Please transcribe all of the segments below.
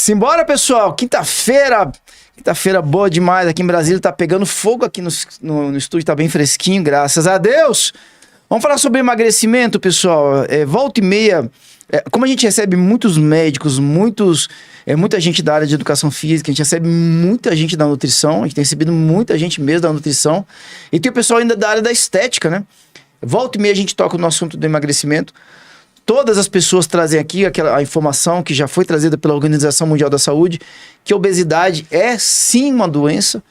Simbora, pessoal. Quinta-feira boa demais aqui em Brasília. Tá pegando fogo aqui no estúdio, tá bem fresquinho, graças a Deus. Vamos falar sobre emagrecimento, pessoal. Volta e meia, como a gente recebe muitos médicos, muita gente da área de educação física, a gente recebe muita gente da nutrição, a gente tem recebido muita gente mesmo da nutrição, e tem o pessoal ainda da área da estética, né? Volta e meia a gente toca no assunto do emagrecimento. Todas as pessoas trazem aqui a informação que já foi trazida pela Organização Mundial da Saúde, que a obesidade é sim uma doença.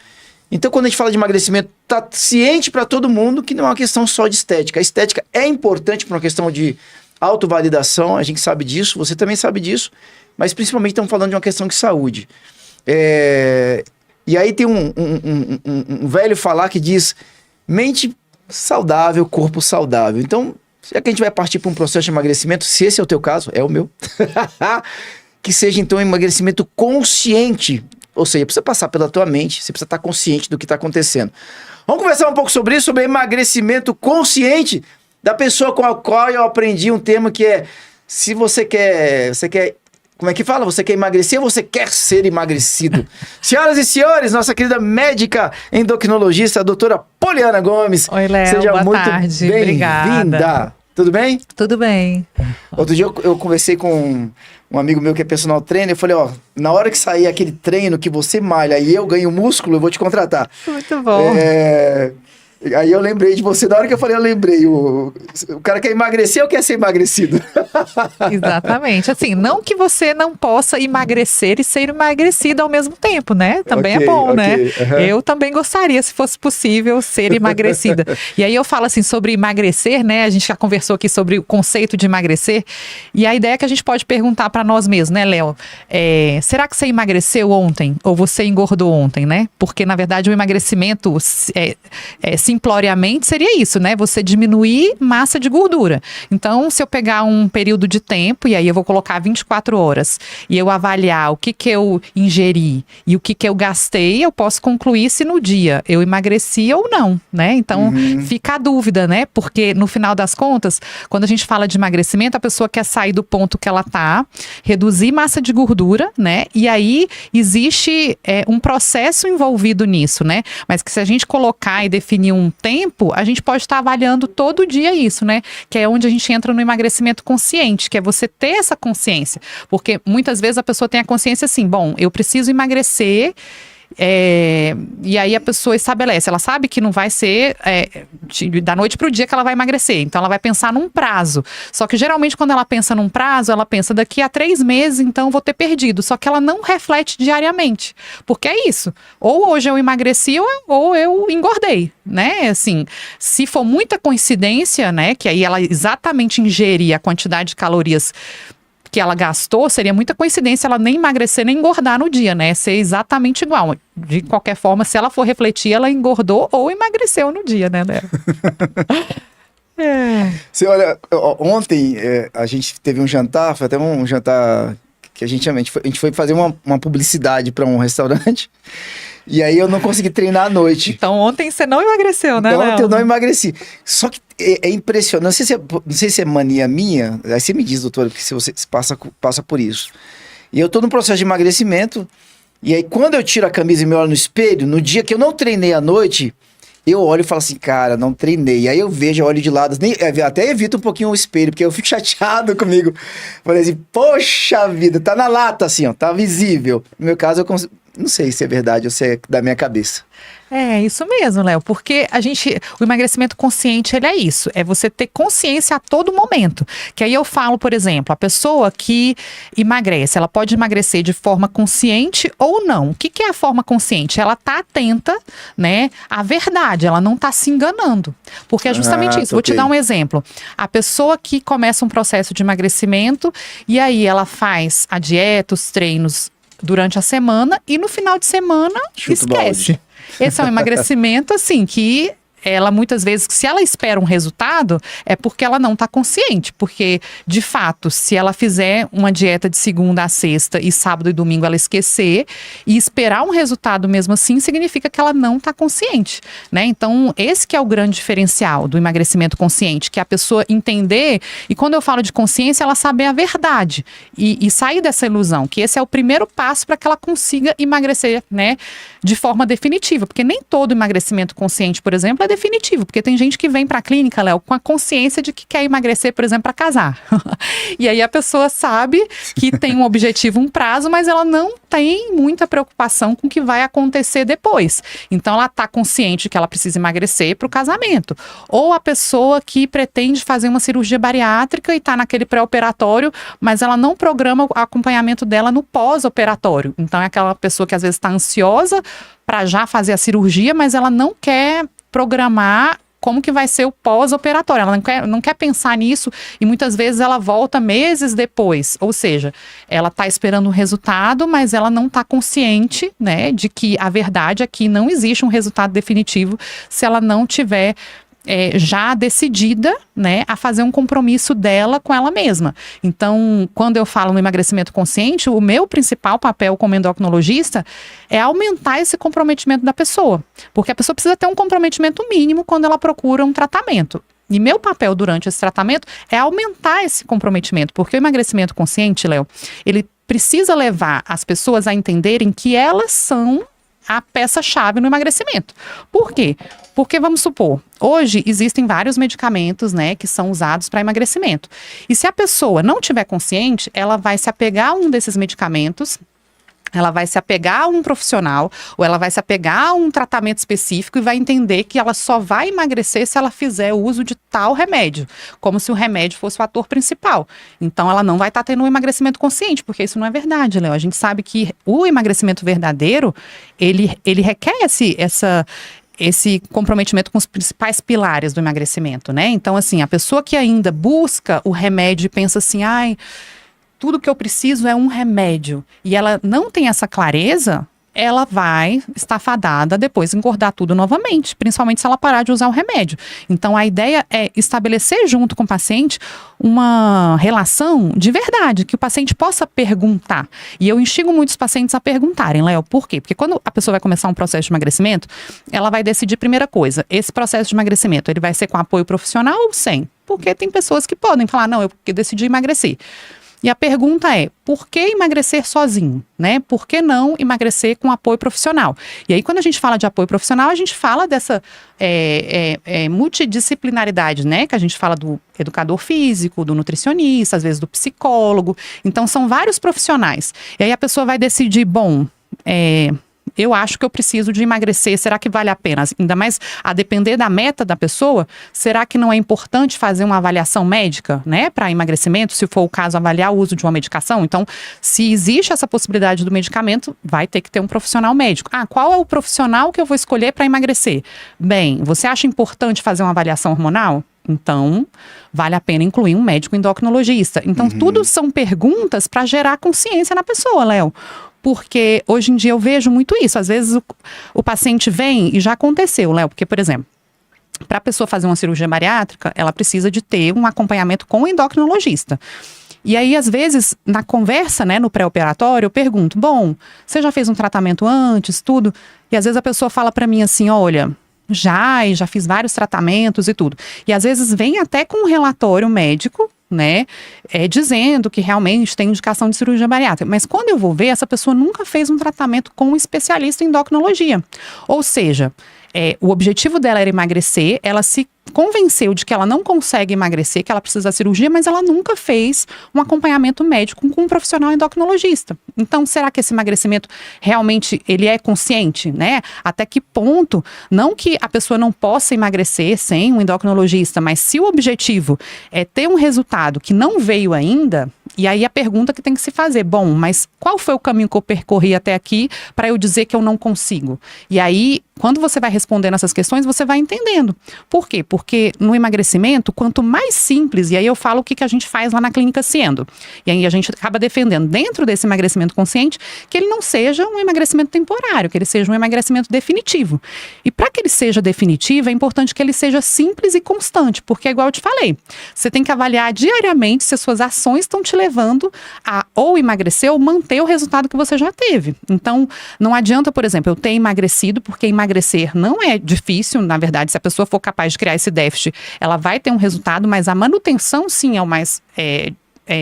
Então, quando a gente fala de emagrecimento, tá ciente para todo mundo que não é uma questão só de estética. A estética é importante para uma questão de autovalidação, a gente sabe disso, você também sabe disso, mas principalmente estamos falando de uma questão de saúde. E aí tem um velho falar que diz, mente saudável, corpo saudável. Então, já que a gente vai partir para um processo de emagrecimento, se esse é o teu caso, é o meu, que seja então um emagrecimento consciente, ou seja, precisa passar pela tua mente, você precisa estar consciente do que está acontecendo. Vamos conversar um pouco sobre isso, sobre emagrecimento consciente da pessoa com a qual eu aprendi um termo que é, se você quer, como é que fala? Você quer emagrecer ou você quer ser emagrecido? Senhoras e senhores, nossa querida médica endocrinologista, a doutora Poliana Gomes. Oi, Léo, seja boa muito tarde, bem-vinda. obrigada. Tudo bem? Tudo bem. Outro dia eu conversei com um amigo meu que é personal trainer, eu falei, ó, na hora que sair aquele treino que você malha e eu ganho músculo, eu vou te contratar. Muito bom. Aí eu lembrei de você, na hora que eu falei, eu lembrei, o cara quer emagrecer ou quer ser emagrecido? Exatamente, assim, não que você não possa emagrecer e ser emagrecido ao mesmo tempo, né? Também é bom, né? Uhum. Eu também gostaria, se fosse possível, ser emagrecida. E aí eu falo assim, sobre emagrecer, né? A gente já conversou aqui sobre o conceito de emagrecer, e a ideia é que a gente pode perguntar para nós mesmos, né, Léo? Será que você emagreceu ontem? Ou você engordou ontem, né? Porque, na verdade, o emagrecimento simploriamente seria isso, né? Você diminuir massa de gordura. Então, se eu pegar um período de tempo, e aí eu vou colocar 24 horas, e eu avaliar o que eu ingeri e o que eu gastei, eu posso concluir se no dia eu emagreci ou não, né? Então, fica a dúvida, né? Porque, no final das contas, quando a gente fala de emagrecimento, a pessoa quer sair do ponto que ela tá, reduzir massa de gordura, né? E aí, existe um processo envolvido nisso, né? Mas que se a gente colocar e definir um tempo, a gente pode estar avaliando todo dia isso, né? Que é onde a gente entra no emagrecimento consciente, que é você ter essa consciência. Porque muitas vezes a pessoa tem a consciência assim, bom, eu preciso emagrecer, e aí a pessoa estabelece, ela sabe que não vai ser da noite para o dia que ela vai emagrecer, então ela vai pensar num prazo, só que geralmente quando ela pensa num prazo, ela pensa daqui a 3 meses, então vou ter perdido, só que ela não reflete diariamente, porque é isso, ou hoje eu emagreci ou eu engordei, né, assim, se for muita coincidência, né, que aí ela exatamente ingerir a quantidade de calorias que ela gastou, seria muita coincidência ela nem emagrecer nem engordar no dia, né? Ser exatamente igual. De qualquer forma, se ela for refletir, ela engordou ou emagreceu no dia, né, Léo? Você olha, ontem a gente teve um jantar, foi até um jantar que a gente foi fazer uma publicidade para um restaurante. E aí eu não consegui treinar à noite. Então ontem você não emagreceu, né, Léo? Ontem eu não emagreci. Só que é impressionante, não sei se é mania minha, aí você me diz, doutora, porque se você passa por isso. E eu tô num processo de emagrecimento, e aí quando eu tiro a camisa e me olho no espelho, no dia que eu não treinei à noite, eu olho e falo assim, cara, não treinei. E aí eu vejo, eu olho de lado, até evito um pouquinho o espelho, porque eu fico chateado comigo. Falei assim, poxa vida, tá na lata assim, ó, tá visível. No meu caso, não sei se é verdade ou se é da minha cabeça. É isso mesmo, Léo, porque o emagrecimento consciente, ele é isso, é você ter consciência a todo momento, que aí eu falo, por exemplo, a pessoa que emagrece, ela pode emagrecer de forma consciente ou não. O que é a forma consciente? Ela tá atenta, né, à verdade, ela não tá se enganando, porque é justamente isso. Vou te dar um exemplo, a pessoa que começa um processo de emagrecimento e aí ela faz a dieta, os treinos durante a semana e no final de semana esquece. Esse é um emagrecimento, assim, que ela muitas vezes, se ela espera um resultado, é porque ela não está consciente. Porque, de fato, se ela fizer uma dieta de segunda a sexta e sábado e domingo ela esquecer e esperar um resultado mesmo assim, significa que ela não está consciente, né? Então, esse que é o grande diferencial do emagrecimento consciente, que é a pessoa entender, e quando eu falo de consciência, ela saber a verdade e sair dessa ilusão, que esse é o primeiro passo para que ela consiga emagrecer, né, de forma definitiva. Porque nem todo emagrecimento consciente, por exemplo, é definitivo, porque tem gente que vem para a clínica, Léo, com a consciência de que quer emagrecer, por exemplo, para casar. E aí a pessoa sabe que tem um objetivo, um prazo, mas ela não tem muita preocupação com o que vai acontecer depois. Então ela está consciente que ela precisa emagrecer para o casamento. Ou a pessoa que pretende fazer uma cirurgia bariátrica e está naquele pré-operatório, mas ela não programa o acompanhamento dela no pós-operatório. Então é aquela pessoa que às vezes está ansiosa para já fazer a cirurgia, mas ela não quer programar como que vai ser o pós-operatório. Ela não quer pensar nisso e muitas vezes ela volta meses depois. Ou seja, ela está esperando um resultado, mas ela não está consciente, né, de que a verdade é que não existe um resultado definitivo se ela não tiver já decidida, né, a fazer um compromisso dela com ela mesma. Então, quando eu falo no emagrecimento consciente, o meu principal papel como endocrinologista é aumentar esse comprometimento da pessoa. Porque a pessoa precisa ter um comprometimento mínimo quando ela procura um tratamento. E meu papel durante esse tratamento é aumentar esse comprometimento. Porque o emagrecimento consciente, Léo, ele precisa levar as pessoas a entenderem que elas são a peça-chave no emagrecimento. Por quê? Porque, vamos supor, hoje existem vários medicamentos, né, que são usados para emagrecimento. E se a pessoa não tiver consciente, ela vai se apegar a um desses medicamentos, ela vai se apegar a um profissional, ou ela vai se apegar a um tratamento específico e vai entender que ela só vai emagrecer se ela fizer o uso de tal remédio, como se o remédio fosse o ator principal. Então, ela não vai estar tendo um emagrecimento consciente, porque isso não é verdade, Léo. A gente sabe que o emagrecimento verdadeiro, ele requer esse comprometimento com os principais pilares do emagrecimento, né? Então, assim, a pessoa que ainda busca o remédio e pensa assim, tudo que eu preciso é um remédio, e ela não tem essa clareza, ela vai estar fadada depois engordar tudo novamente, principalmente se ela parar de usar o remédio. Então, a ideia é estabelecer junto com o paciente uma relação de verdade, que o paciente possa perguntar. E eu instigo muitos pacientes a perguntarem, Léo, por quê? Porque quando a pessoa vai começar um processo de emagrecimento, ela vai decidir, primeira coisa, esse processo de emagrecimento, ele vai ser com apoio profissional ou sem? Porque tem pessoas que podem falar, não, eu decidi emagrecer. E a pergunta é, por que emagrecer sozinho, né? Por que não emagrecer com apoio profissional? E aí, quando a gente fala de apoio profissional, a gente fala dessa multidisciplinaridade, né? Que a gente fala do educador físico, do nutricionista, às vezes do psicólogo. Então, são vários profissionais. E aí a pessoa vai decidir, eu acho que eu preciso de emagrecer, será que vale a pena? Ainda mais a depender da meta da pessoa, será que não é importante fazer uma avaliação médica, né, para emagrecimento, se for o caso, avaliar o uso de uma medicação? Então, se existe essa possibilidade do medicamento, vai ter que ter um profissional médico. Qual é o profissional que eu vou escolher para emagrecer? Bem, você acha importante fazer uma avaliação hormonal? Então, vale a pena incluir um médico endocrinologista. Então, tudo são perguntas para gerar consciência na pessoa, Léo. Porque hoje em dia eu vejo muito isso. Às vezes o paciente vem, e já aconteceu, Léo, porque, por exemplo, para a pessoa fazer uma cirurgia bariátrica, ela precisa de ter um acompanhamento com o endocrinologista. E aí, às vezes, na conversa, né, no pré-operatório, eu pergunto, você já fez um tratamento antes, tudo? E às vezes a pessoa fala para mim assim, olha, já fiz vários tratamentos e tudo. E às vezes vem até com um relatório médico, né, dizendo que realmente tem indicação de cirurgia bariátrica. Mas quando eu vou ver, essa pessoa nunca fez um tratamento com um especialista em endocrinologia. Ou seja, o objetivo dela era emagrecer, ela se convenceu de que ela não consegue emagrecer, que ela precisa da cirurgia, mas ela nunca fez um acompanhamento médico com um profissional endocrinologista. Então, será que esse emagrecimento realmente ele é consciente, né? Até que ponto, não que a pessoa não possa emagrecer sem um endocrinologista, mas se o objetivo é ter um resultado que não veio ainda, E aí a pergunta que tem que se fazer, bom, mas qual foi o caminho que eu percorri até aqui para eu dizer que eu não consigo? E aí, quando você vai respondendo essas questões, você vai entendendo. Por quê? Porque no emagrecimento, quanto mais simples, e aí eu falo o que a gente faz lá na Clínica Siendo. E aí a gente acaba defendendo dentro desse emagrecimento consciente que ele não seja um emagrecimento temporário, que ele seja um emagrecimento definitivo. E para que ele seja definitivo, é importante que ele seja simples e constante, porque é igual eu te falei, você tem que avaliar diariamente se as suas ações estão te levando a ou emagrecer ou manter o resultado que você já teve. Então, não adianta, por exemplo, eu ter emagrecido, porque emagrecer não é difícil, na verdade, se a pessoa for capaz de criar esse déficit, ela vai ter um resultado, mas a manutenção sim é o mais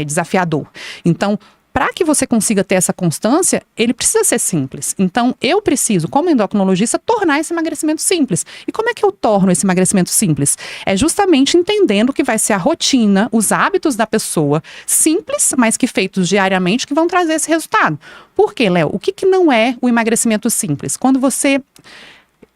desafiador. Então, para que você consiga ter essa constância, ele precisa ser simples. Então, eu preciso, como endocrinologista, tornar esse emagrecimento simples. E como é que eu torno esse emagrecimento simples? É justamente entendendo que vai ser a rotina, os hábitos da pessoa, simples, mas que feitos diariamente, que vão trazer esse resultado. Por quê, Léo? O que não é o emagrecimento simples? Quando você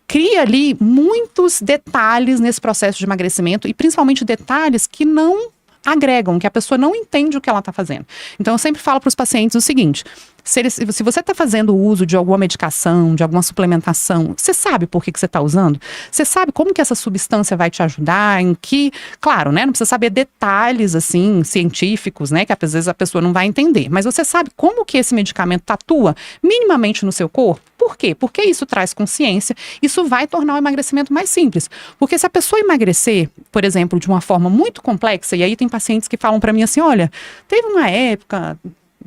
cria ali muitos detalhes nesse processo de emagrecimento, e principalmente detalhes que não agregam, que a pessoa não entende o que ela está fazendo. Então, eu sempre falo para os pacientes o seguinte: se você está fazendo uso de alguma medicação, de alguma suplementação, você sabe por que você está usando? Você sabe como que essa substância vai te ajudar? Em que, claro, né, não precisa saber detalhes assim científicos, né, que às vezes a pessoa não vai entender. Mas você sabe como que esse medicamento atua minimamente no seu corpo? Por quê? Porque isso traz consciência, isso vai tornar o emagrecimento mais simples. Porque se a pessoa emagrecer, por exemplo, de uma forma muito complexa, e aí tem pacientes que falam para mim assim, olha, teve uma época,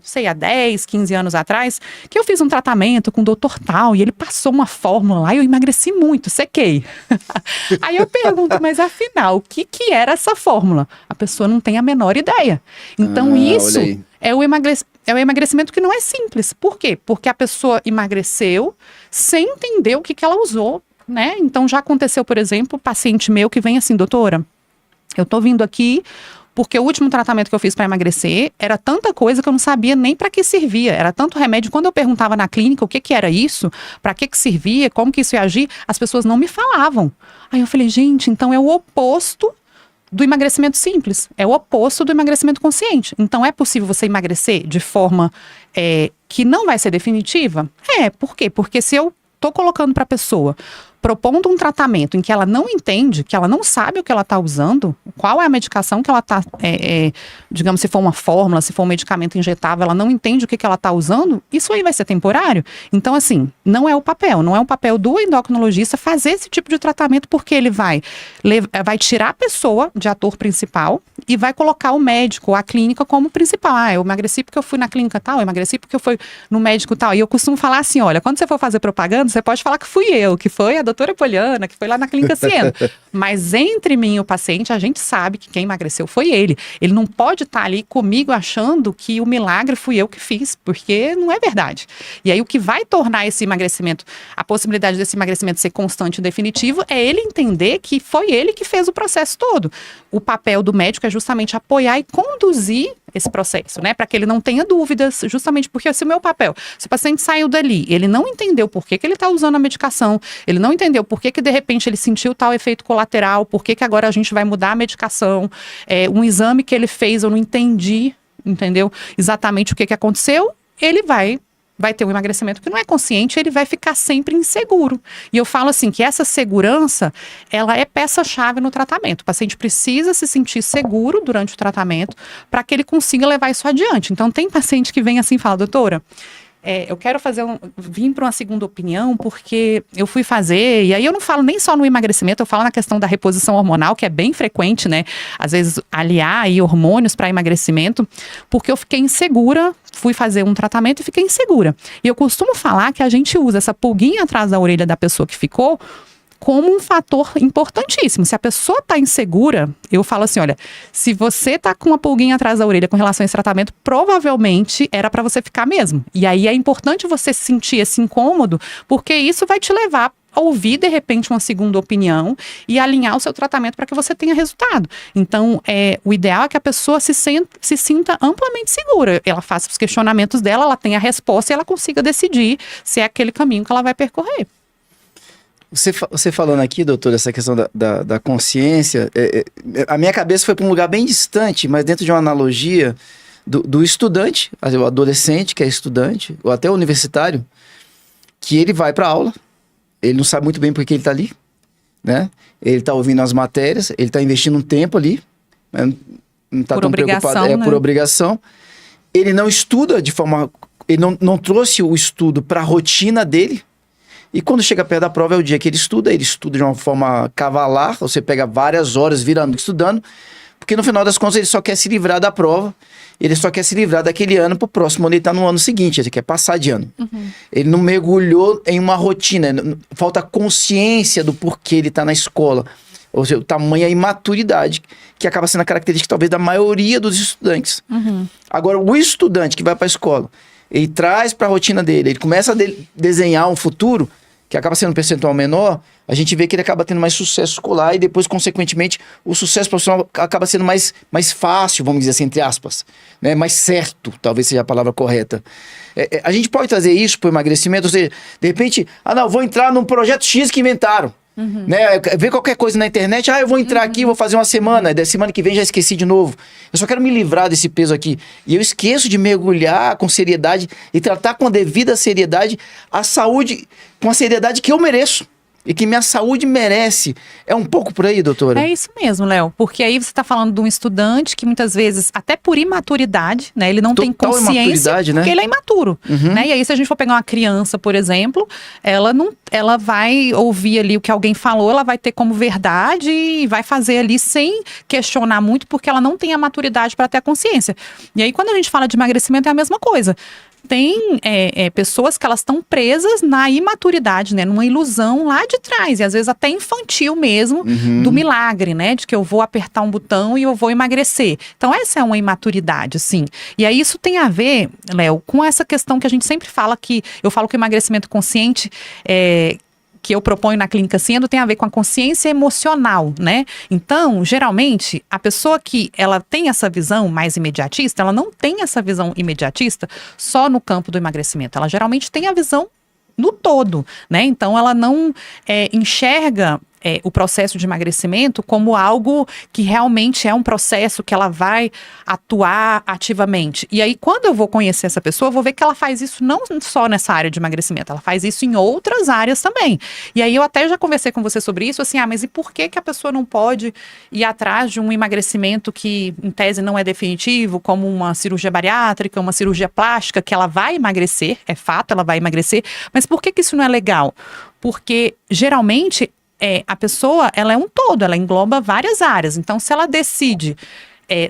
sei, há 10, 15 anos atrás, que eu fiz um tratamento com o doutor tal, e ele passou uma fórmula lá e eu emagreci muito, sequei. Aí eu pergunto, mas afinal, o que era essa fórmula? A pessoa não tem a menor ideia. Então isso é o emagrecimento que não é simples. Por quê? Porque a pessoa emagreceu sem entender o que ela usou, né? Então já aconteceu, por exemplo, paciente meu que vem assim, doutora, eu tô vindo aqui porque o último tratamento que eu fiz para emagrecer era tanta coisa que eu não sabia nem para que servia. Era tanto remédio. Quando eu perguntava na clínica o que era isso, para que servia, como que isso ia agir, as pessoas não me falavam. Aí eu falei, gente, então é o oposto do emagrecimento simples. É o oposto do emagrecimento consciente. Então é possível você emagrecer de forma que não vai ser definitiva? Por quê? Porque se eu tô colocando para a pessoa, propondo um tratamento em que ela não entende, que ela não sabe o que ela está usando, qual é a medicação que ela está, digamos, se for uma fórmula, se for um medicamento injetável, ela não entende o que ela está usando, isso aí vai ser temporário. Então, assim, não é o papel do endocrinologista fazer esse tipo de tratamento, porque ele vai tirar a pessoa de ator principal e vai colocar o médico, a clínica como principal. Eu emagreci porque eu fui na clínica tal, eu emagreci porque eu fui no médico tal. E eu costumo falar assim, olha, quando você for fazer propaganda, você pode falar que fui eu, que foi a doutora Poliana, que foi lá na Clínica Siendo. Mas entre mim e o paciente, a gente sabe que quem emagreceu foi ele. Ele não pode estar ali comigo achando que o milagre fui eu que fiz, porque não é verdade. E aí o que vai tornar esse emagrecimento, a possibilidade desse emagrecimento ser constante e definitivo, é ele entender que foi ele que fez o processo todo. O papel do médico é justamente apoiar e conduzir esse processo, né? Para que ele não tenha dúvidas, justamente porque esse é o meu papel. Se o paciente saiu dali, ele não entendeu por que ele está usando a medicação, ele não entendeu por que de repente ele sentiu tal efeito colateral, por que agora a gente vai mudar a medicação, um exame que ele fez, eu não entendi, entendeu? Exatamente o que aconteceu, ele vai ter um emagrecimento que não é consciente, ele vai ficar sempre inseguro. E eu falo assim, que essa segurança, ela é peça-chave no tratamento. O paciente precisa se sentir seguro durante o tratamento para que ele consiga levar isso adiante. Então, tem paciente que vem assim e fala, doutora, eu quero vim para uma segunda opinião, porque eu fui fazer, e aí eu não falo nem só no emagrecimento, eu falo na questão da reposição hormonal, que é bem frequente, né? Às vezes aliar aí hormônios para emagrecimento, porque eu fiquei insegura, fui fazer um tratamento e fiquei insegura. E eu costumo falar que a gente usa essa pulguinha atrás da orelha da pessoa que ficou como um fator importantíssimo. Se a pessoa está insegura, eu falo assim, olha, se você está com uma pulguinha atrás da orelha com relação a esse tratamento, provavelmente era para você ficar mesmo. E aí é importante você sentir esse incômodo, porque isso vai te levar a ouvir, de repente, uma segunda opinião e alinhar o seu tratamento para que você tenha resultado. Então, o ideal é que a pessoa se sinta amplamente segura. Ela faça os questionamentos dela, ela tenha a resposta e ela consiga decidir se é aquele caminho que ela vai percorrer. Você falando aqui, doutor, essa questão da consciência, a minha cabeça foi para um lugar bem distante, mas dentro de uma analogia, do estudante, o adolescente que é estudante, ou até o universitário, que ele vai para aula, ele não sabe muito bem por que ele está ali, né? Ele está ouvindo as matérias, ele está investindo um tempo ali, né? Não está tão preocupado, né? Por obrigação. Ele não estuda de forma... Ele não trouxe o estudo para a rotina dele. E quando chega perto da prova é o dia que ele estuda de uma forma cavalar, você pega várias horas virando estudando, porque no final das contas ele só quer se livrar da prova, ele só quer se livrar daquele ano para o próximo ano ele está no ano seguinte, ele quer passar de ano. Ele não mergulhou em uma rotina, falta consciência do porquê ele está na escola. Ou seja, o tamanho, a imaturidade, que acaba sendo a característica talvez da maioria dos estudantes. Agora, o estudante que vai para a escola, ele traz para a rotina dele, ele começa a desenhar um futuro que acaba sendo um percentual menor, a gente vê que ele acaba tendo mais sucesso escolar e depois, consequentemente, o sucesso profissional acaba sendo mais fácil, vamos dizer assim, entre aspas, né? Mais certo, talvez seja a palavra correta. A gente pode trazer isso para o emagrecimento, ou seja, de repente, não, vou entrar num projeto X que inventaram. Né? Ver qualquer coisa na internet, eu vou entrar aqui, vou fazer uma semana, da semana que vem já esqueci de novo. Eu só quero me livrar desse peso aqui. E eu esqueço de mergulhar com seriedade e tratar com a devida seriedade a saúde, com a seriedade que eu mereço. E que minha saúde merece. É um pouco por aí, doutora? É isso mesmo, Léo. Porque aí você está falando de um estudante que muitas vezes, até por imaturidade, né? Ele não tem consciência porque né? ele é imaturo. Né? E aí, se a gente for pegar uma criança, por exemplo, ela vai ouvir ali o que alguém falou, ela vai ter como verdade e vai fazer ali sem questionar muito, porque ela não tem a maturidade para ter a consciência. E aí, quando a gente fala de emagrecimento, é a mesma coisa. Tem pessoas que elas estão presas na imaturidade, né? Numa ilusão lá de trás, e às vezes até infantil mesmo, do milagre, né? De que eu vou apertar um botão e eu vou emagrecer. Então essa é uma imaturidade, sim. E aí isso tem a ver, Léo, com essa questão que a gente sempre fala, que eu falo que o emagrecimento consciente que eu proponho na Clínica Sendo tem a ver com a consciência emocional, né? Então, geralmente, a pessoa que ela tem essa visão mais imediatista, ela não tem essa visão imediatista só no campo do emagrecimento. Ela geralmente tem a visão no todo, né? Então, ela não enxerga o processo de emagrecimento como algo que realmente é um processo que ela vai atuar ativamente. E aí, quando eu vou conhecer essa pessoa, eu vou ver que ela faz isso não só nessa área de emagrecimento, ela faz isso em outras áreas também. E aí, eu até já conversei com você sobre isso, assim, mas e por que a pessoa não pode ir atrás de um emagrecimento que, em tese, não é definitivo, como uma cirurgia bariátrica, uma cirurgia plástica, que ela vai emagrecer, é fato, ela vai emagrecer, mas por que isso não é legal? Porque, geralmente, a pessoa, ela é um todo, ela engloba várias áreas. Então, se ela decide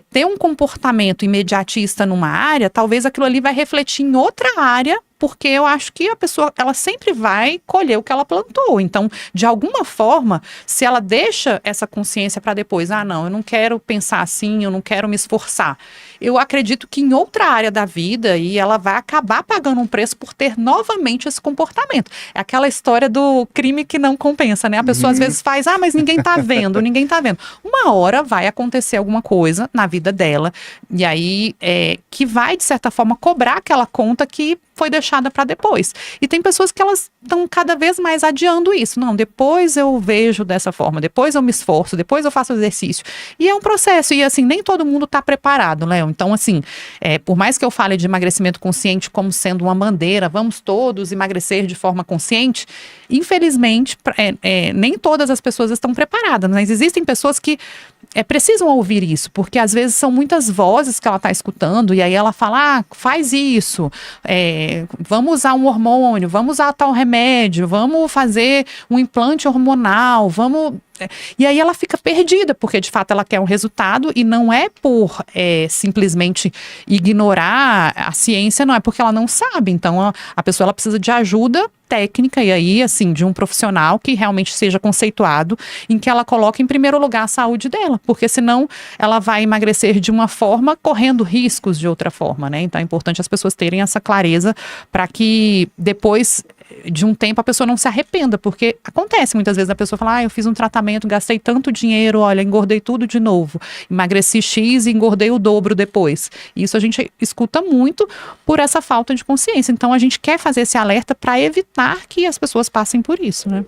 ter um comportamento imediatista numa área, talvez aquilo ali vai refletir em outra área, porque eu acho que a pessoa, ela sempre vai colher o que ela plantou. Então, de alguma forma, se ela deixa essa consciência para depois, não, eu não quero pensar assim, eu não quero me esforçar. Eu acredito que em outra área da vida, e ela vai acabar pagando um preço por ter novamente esse comportamento. É aquela história do crime que não compensa, né? A pessoa às vezes faz, mas ninguém tá vendo, ninguém tá vendo. Uma hora vai acontecer alguma coisa na vida dela, e aí que vai, de certa forma, cobrar aquela conta que foi deixada para depois. E tem pessoas que elas estão cada vez mais adiando isso. Não, depois eu vejo dessa forma, depois eu me esforço, depois eu faço exercício. E é um processo, e assim, nem todo mundo está preparado, Léo. Então, assim, por mais que eu fale de emagrecimento consciente como sendo uma bandeira, vamos todos emagrecer de forma consciente, infelizmente, nem todas as pessoas estão preparadas, mas existem pessoas que precisam ouvir isso, porque às vezes são muitas vozes que ela está escutando, e aí ela fala, faz isso, vamos usar um hormônio, vamos usar tal remédio, vamos fazer um implante hormonal, E aí ela fica perdida, porque de fato ela quer um resultado, e não é por simplesmente ignorar a ciência, não é porque ela não sabe. Então a pessoa ela precisa de ajuda técnica, e aí assim, de um profissional que realmente seja conceituado, em que ela coloque em primeiro lugar a saúde dela, porque senão ela vai emagrecer de uma forma, correndo riscos de outra forma, né? Então é importante as pessoas terem essa clareza para que depois de um tempo a pessoa não se arrependa, porque acontece muitas vezes a pessoa fala, eu fiz um tratamento, gastei tanto dinheiro, olha, engordei tudo de novo, emagreci X e engordei o dobro depois. Isso a gente escuta muito por essa falta de consciência. Então a gente quer fazer esse alerta para evitar que as pessoas passem por isso, né?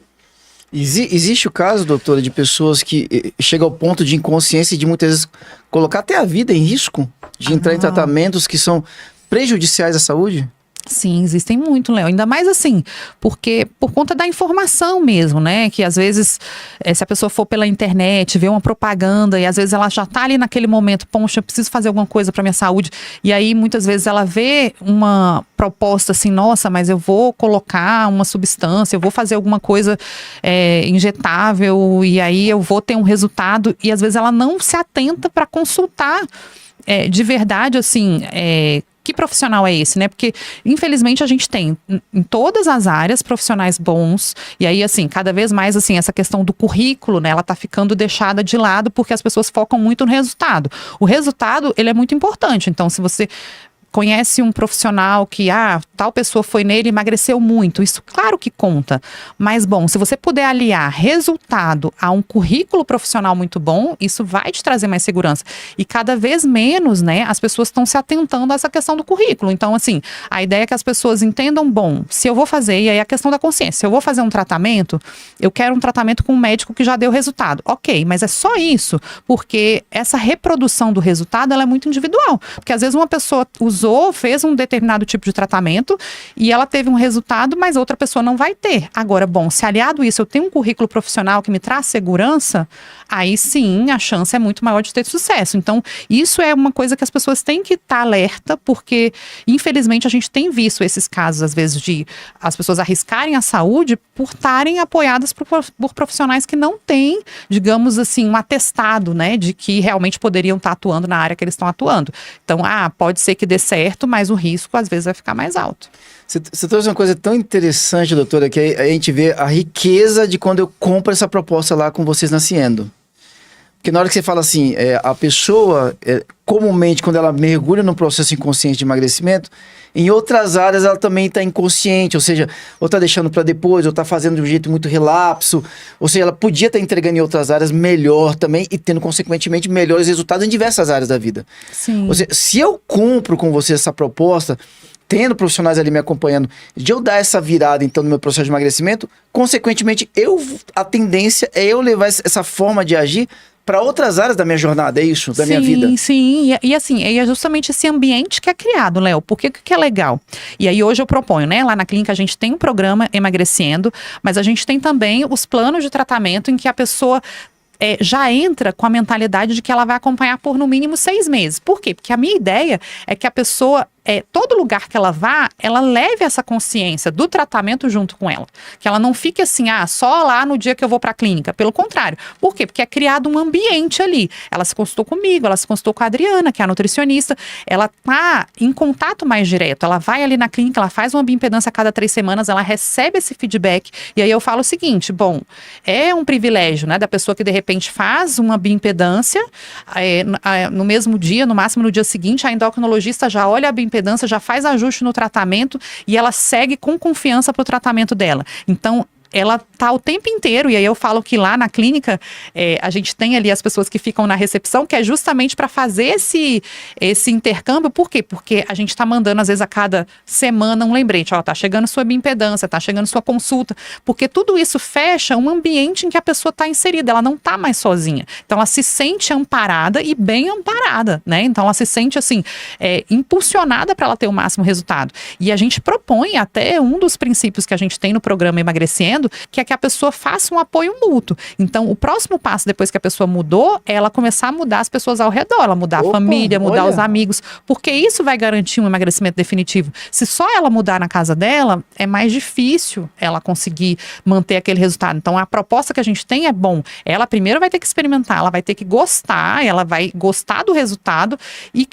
Existe o caso, doutora, de pessoas que chegam ao ponto de inconsciência e de muitas vezes colocar até a vida em risco, de entrar em tratamentos que são prejudiciais à saúde? Sim, existem muito, Léo. Ainda mais assim, porque por conta da informação mesmo, né? Que às vezes, se a pessoa for pela internet, vê uma propaganda e às vezes ela já tá ali naquele momento, poxa, eu preciso fazer alguma coisa para minha saúde. E aí muitas vezes ela vê uma proposta assim, nossa, mas eu vou colocar uma substância, eu vou fazer alguma coisa injetável e aí eu vou ter um resultado. E às vezes ela não se atenta para consultar de verdade, assim, que profissional é esse, né? Porque, infelizmente, a gente tem em todas as áreas profissionais bons, e aí, assim, cada vez mais, assim, essa questão do currículo, né? Ela tá ficando deixada de lado porque as pessoas focam muito no resultado. O resultado, ele é muito importante. Então, se você conhece um profissional que, tal pessoa foi nele e emagreceu muito. Isso, claro que conta. Mas, bom, se você puder aliar resultado a um currículo profissional muito bom, isso vai te trazer mais segurança. E cada vez menos, né, as pessoas estão se atentando a essa questão do currículo. Então, assim, a ideia é que as pessoas entendam, bom, se eu vou fazer, e aí a questão da consciência, se eu vou fazer um tratamento, eu quero um tratamento com um médico que já deu resultado. Ok, mas é só isso, porque essa reprodução do resultado, ela é muito individual. Porque às vezes uma pessoa usou, fez um determinado tipo de tratamento e ela teve um resultado, mas outra pessoa não vai ter. Agora, bom, se aliado isso eu tenho um currículo profissional que me traz segurança, aí sim a chance é muito maior de ter sucesso. Então, isso é uma coisa que as pessoas têm que estar alerta, porque infelizmente a gente tem visto esses casos, às vezes, de as pessoas arriscarem a saúde por estarem apoiadas por profissionais que não têm, digamos assim, um atestado, né, de que realmente poderiam estar atuando na área que eles estão atuando. Então, pode ser que dê certo, mas o risco às vezes vai ficar mais alto. Você trouxe uma coisa tão interessante, doutora, que a gente vê a riqueza de quando eu compro essa proposta lá com vocês na Ciendo. Porque na hora que você fala assim, a pessoa, comumente, quando ela mergulha num processo inconsciente de emagrecimento, em outras áreas ela também está inconsciente, ou seja, ou está deixando para depois, ou está fazendo de um jeito muito relapso, ou seja, ela podia estar entregando em outras áreas melhor também e tendo, consequentemente, melhores resultados em diversas áreas da vida. Sim. Ou seja, se eu compro com você essa proposta, tendo profissionais ali me acompanhando, de eu dar essa virada, então, no meu processo de emagrecimento, consequentemente, a tendência é eu levar essa forma de agir para outras áreas da minha jornada, é isso? Da minha vida? Sim, e assim, é justamente esse ambiente que é criado, Léo. Porque o que é legal? E aí hoje eu proponho, né? Lá na clínica a gente tem um programa Emagrecendo, mas a gente tem também os planos de tratamento em que a pessoa já entra com a mentalidade de que ela vai acompanhar por no mínimo 6 meses. Por quê? Porque a minha ideia é que a pessoa, todo lugar que ela vá, ela leve essa consciência do tratamento junto com ela. Que ela não fique assim, só lá no dia que eu vou para a clínica. Pelo contrário. Por quê? Porque é criado um ambiente ali. Ela se consultou comigo, ela se consultou com a Adriana, que é a nutricionista. Ela tá em contato mais direto. Ela vai ali na clínica, ela faz uma bioimpedância a cada 3 semanas, ela recebe esse feedback. E aí eu falo o seguinte, bom, é um privilégio, né, da pessoa que de repente faz uma bioimpedância, no mesmo dia, no máximo no dia seguinte, a endocrinologista já olha a bioimpedância, já faz ajuste no tratamento e ela segue com confiança para o tratamento dela. Então, ela tá o tempo inteiro, e aí eu falo que lá na clínica a gente tem ali as pessoas que ficam na recepção, que é justamente para fazer esse intercâmbio. Por quê? Porque a gente tá mandando às vezes a cada semana um lembrete, tá chegando sua bioimpedância, tá chegando sua consulta, porque tudo isso fecha um ambiente em que a pessoa tá inserida, ela não tá mais sozinha, então ela se sente amparada e bem amparada, né? Então ela se sente assim, impulsionada para ela ter o máximo resultado, e a gente propõe até um dos princípios que a gente tem no programa Emagrecendo, que é que a pessoa faça um apoio mútuo. Então, o próximo passo, depois que a pessoa mudou, é ela começar a mudar as pessoas ao redor, ela mudar a família, mudar os amigos, porque isso vai garantir um emagrecimento definitivo. Se só ela mudar na casa dela, é mais difícil ela conseguir manter aquele resultado. Então, a proposta que a gente tem é, bom, ela primeiro vai ter que experimentar, ela vai ter que gostar, ela vai gostar do resultado e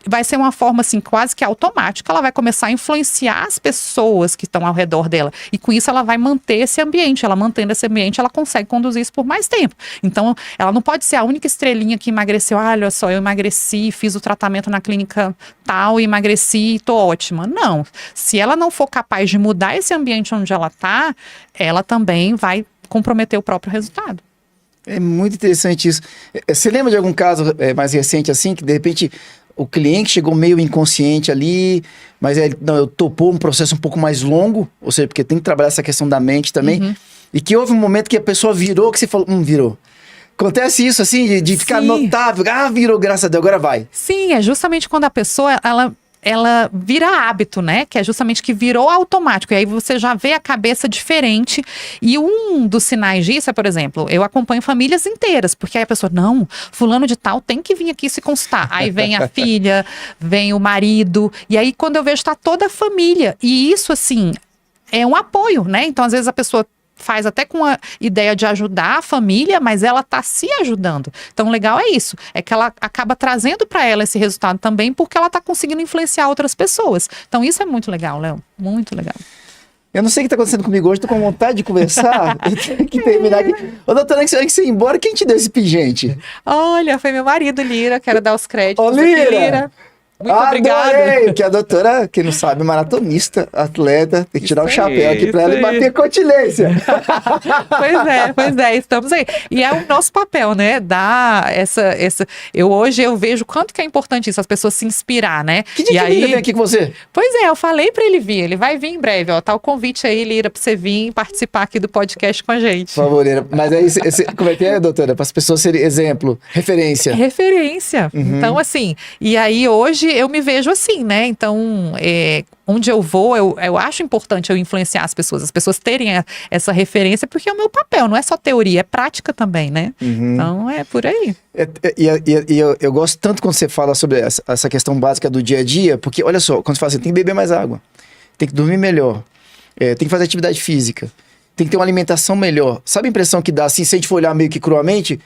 vai ser uma forma assim quase que automática, ela vai começar a influenciar as pessoas que estão ao redor dela, e com isso ela vai manter esse ambiente, ela mantendo esse ambiente, ela consegue conduzir isso por mais tempo. Então, ela não pode ser a única estrelinha que emagreceu, olha só, eu emagreci, fiz o tratamento na clínica tal, emagreci e tô ótima. Não, se ela não for capaz de mudar esse ambiente onde ela tá, ela também vai comprometer o próprio resultado. É muito interessante isso. Você lembra de algum caso mais recente assim, que de repente o cliente chegou meio inconsciente ali, mas ele topou um processo um pouco mais longo, ou seja, porque tem que trabalhar essa questão da mente também. E que houve um momento que a pessoa virou, que você falou, virou. Acontece isso, assim, de ficar notável. Virou, graças a Deus, agora vai. Sim, é justamente quando a pessoa, ela vira hábito, né? Que é justamente que virou automático. E aí você já vê a cabeça diferente. E um dos sinais disso é, por exemplo, eu acompanho famílias inteiras. Porque aí a pessoa, não, fulano de tal tem que vir aqui se consultar. Aí vem a filha, vem o marido. E aí quando eu vejo, tá toda a família. E isso, assim, é um apoio, né? Então, às vezes a pessoa faz até com a ideia de ajudar a família, mas ela tá se ajudando. Então, o legal é isso, é que ela acaba trazendo para ela esse resultado também, porque ela tá conseguindo influenciar outras pessoas. Então, isso é muito legal, Léo, muito legal. Eu não sei o que tá acontecendo comigo hoje, tô com vontade de conversar. Eu tenho que terminar aqui. Ô, doutora, antes de você ir embora, quem te deu esse pingente? Olha, foi meu marido, Lira, quero dar os créditos. Ô, Lira! Aqui, Lira. Muito obrigada. Que a doutora, quem não sabe, maratonista, atleta, tem que tirar o chapéu aqui pra ela e bater continência. Pois é, estamos aí. E é o nosso papel, né? Dar essa. Hoje eu vejo quanto que é importante isso, as pessoas se inspirar, né? Que dia que Lira vem aqui com você? Pois é, eu falei pra ele vir, ele vai vir em breve, ó. Tá o convite aí, Lira, pra você vir participar aqui do podcast com a gente. Por favor, Lira. Mas aí, como é que é, doutora? Para as pessoas serem exemplo, referência. Referência. Uhum. Então, assim, e aí hoje eu me vejo assim, né? Então, onde eu vou, eu acho importante eu influenciar as pessoas terem essa referência, porque é o meu papel, não é só teoria, é prática também, né? Uhum. Então, é por aí. Eu gosto tanto quando você fala sobre essa questão básica do dia a dia, porque, olha só, quando você fala assim, tem que beber mais água, tem que dormir melhor, tem que fazer atividade física, tem que ter uma alimentação melhor. Sabe a impressão que dá, assim, se a gente for olhar meio que cruamente?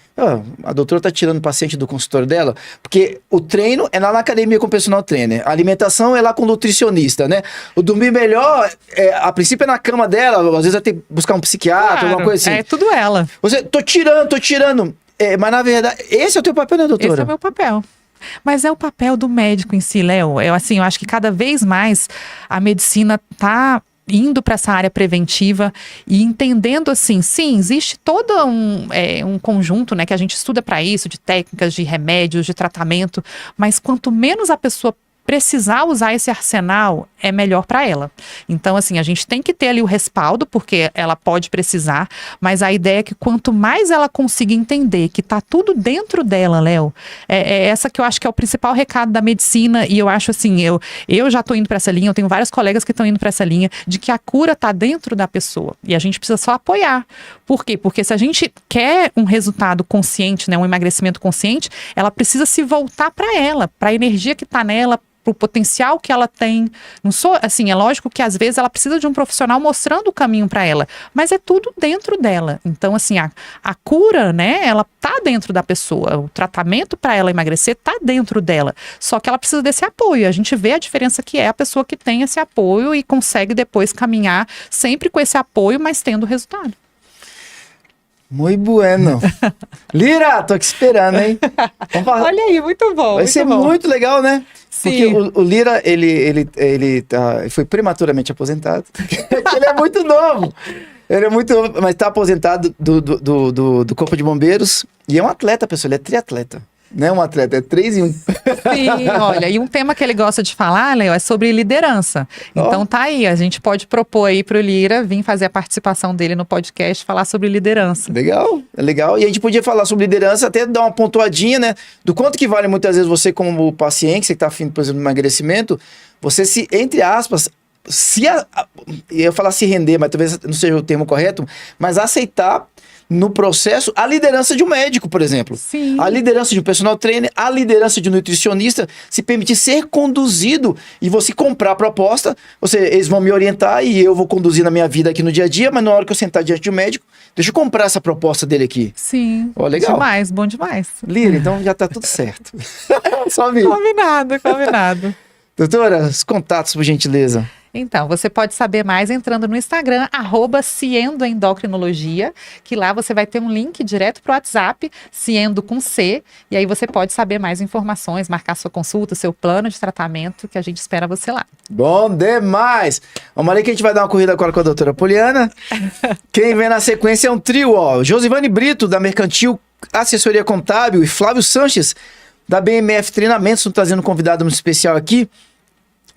A doutora tá tirando o paciente do consultório dela, porque o treino é lá na academia com o personal trainer, a alimentação é lá com o nutricionista, né? O dormir melhor, a princípio é na cama dela, às vezes vai ter que buscar um psiquiatra, alguma coisa assim. É tudo ela. Você, tô tirando. Mas na verdade, esse é o teu papel, né, doutora? Esse é o meu papel. Mas é o papel do médico em si, Léo. Eu acho que cada vez mais a medicina tá indo para essa área preventiva e entendendo assim, sim, existe todo um conjunto, né, que a gente estuda para isso, de técnicas, de remédios, de tratamento, mas quanto menos a pessoa precisar usar esse arsenal, é melhor para ela. Então, assim, a gente tem que ter ali o respaldo, porque ela pode precisar, mas a ideia é que quanto mais ela consiga entender que tá tudo dentro dela, Léo, é essa que eu acho que é o principal recado da medicina, e eu acho assim, eu já tô indo para essa linha, eu tenho vários colegas que estão indo para essa linha, de que a cura tá dentro da pessoa, e a gente precisa só apoiar. Por quê? Porque se a gente quer um resultado consciente, né, um emagrecimento consciente, ela precisa se voltar para ela, para a energia que tá nela, pro potencial que ela tem. Não sou, assim, é lógico que às vezes ela precisa de um profissional mostrando o caminho para ela, mas é tudo dentro dela. Então, assim, a cura, né, ela tá dentro da pessoa. O tratamento para ela emagrecer tá dentro dela. Só que ela precisa desse apoio. A gente vê a diferença que é a pessoa que tem esse apoio e consegue depois caminhar sempre com esse apoio, mas tendo resultado. Muito bueno. Lira, tô aqui esperando, hein? Olha aí, muito bom. Vai ser muito legal, né? Sim. Porque o Lira, ele foi prematuramente aposentado. Ele é muito novo. Ele é muito novo, mas tá aposentado do Corpo de Bombeiros. E é um atleta, pessoal, ele é triatleta. Não é um atleta, é 3 em 1. Sim, olha, e um tema que ele gosta de falar, Léo, é sobre liderança. Então tá aí, a gente pode propor aí pro Lira vir fazer a participação dele no podcast, falar sobre liderança. Legal, é legal. E a gente podia falar sobre liderança, até dar uma pontuadinha, né? Do quanto que vale muitas vezes você como paciente, você que tá afim, por exemplo, de emagrecimento, você se, entre aspas, eu ia falar se render, mas talvez não seja o termo correto, mas aceitar no processo a liderança de um médico, por exemplo. Sim. A liderança de um personal trainer, a liderança de um nutricionista, se permitir ser conduzido e você comprar a proposta, eles vão me orientar e eu vou conduzir na minha vida aqui no dia a dia, mas na hora que eu sentar diante de um médico, deixa eu comprar essa proposta dele aqui. Sim. Legal. Demais, bom demais. Lira, então já tá tudo certo. Só vir. Combinado. Doutora, os contatos, por gentileza. Então, você pode saber mais entrando no Instagram, @ciendoendocrinologia, que lá você vai ter um link direto para o WhatsApp, Ciendo com C, e aí você pode saber mais informações, marcar sua consulta, seu plano de tratamento, que a gente espera você lá. Bom demais! Vamos ali que a gente vai dar uma corrida agora com a doutora Poliana. Quem vem na sequência é um trio, ó. Josivane Brito, da Mercantil Assessoria Contábil, e Flávio Sanches, da BMF Treinamentos, estão trazendo um convidado muito especial aqui.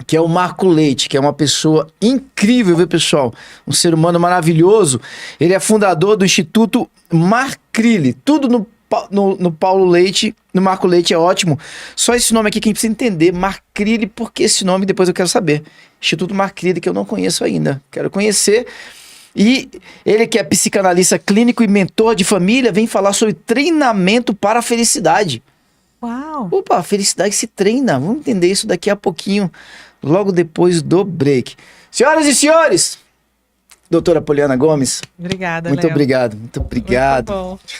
que é o Marco Leite, que é uma pessoa incrível, viu, pessoal? Um ser humano maravilhoso. Ele é fundador do Instituto Marcrilli. Tudo no Paulo Leite, no Marco Leite é ótimo. Só esse nome aqui que a gente precisa entender, Marcrilli, por que esse nome? Depois eu quero saber. Instituto Marcrilli, que eu não conheço ainda. Quero conhecer. E ele que é psicanalista clínico e mentor de família, vem falar sobre treinamento para a felicidade. Uau! Opa, a felicidade se treina. Vamos entender isso daqui a pouquinho, logo depois do break. Senhoras e senhores, doutora Poliana Gomes, Obrigada, muito Léo. obrigado, muito obrigado. Muito bom.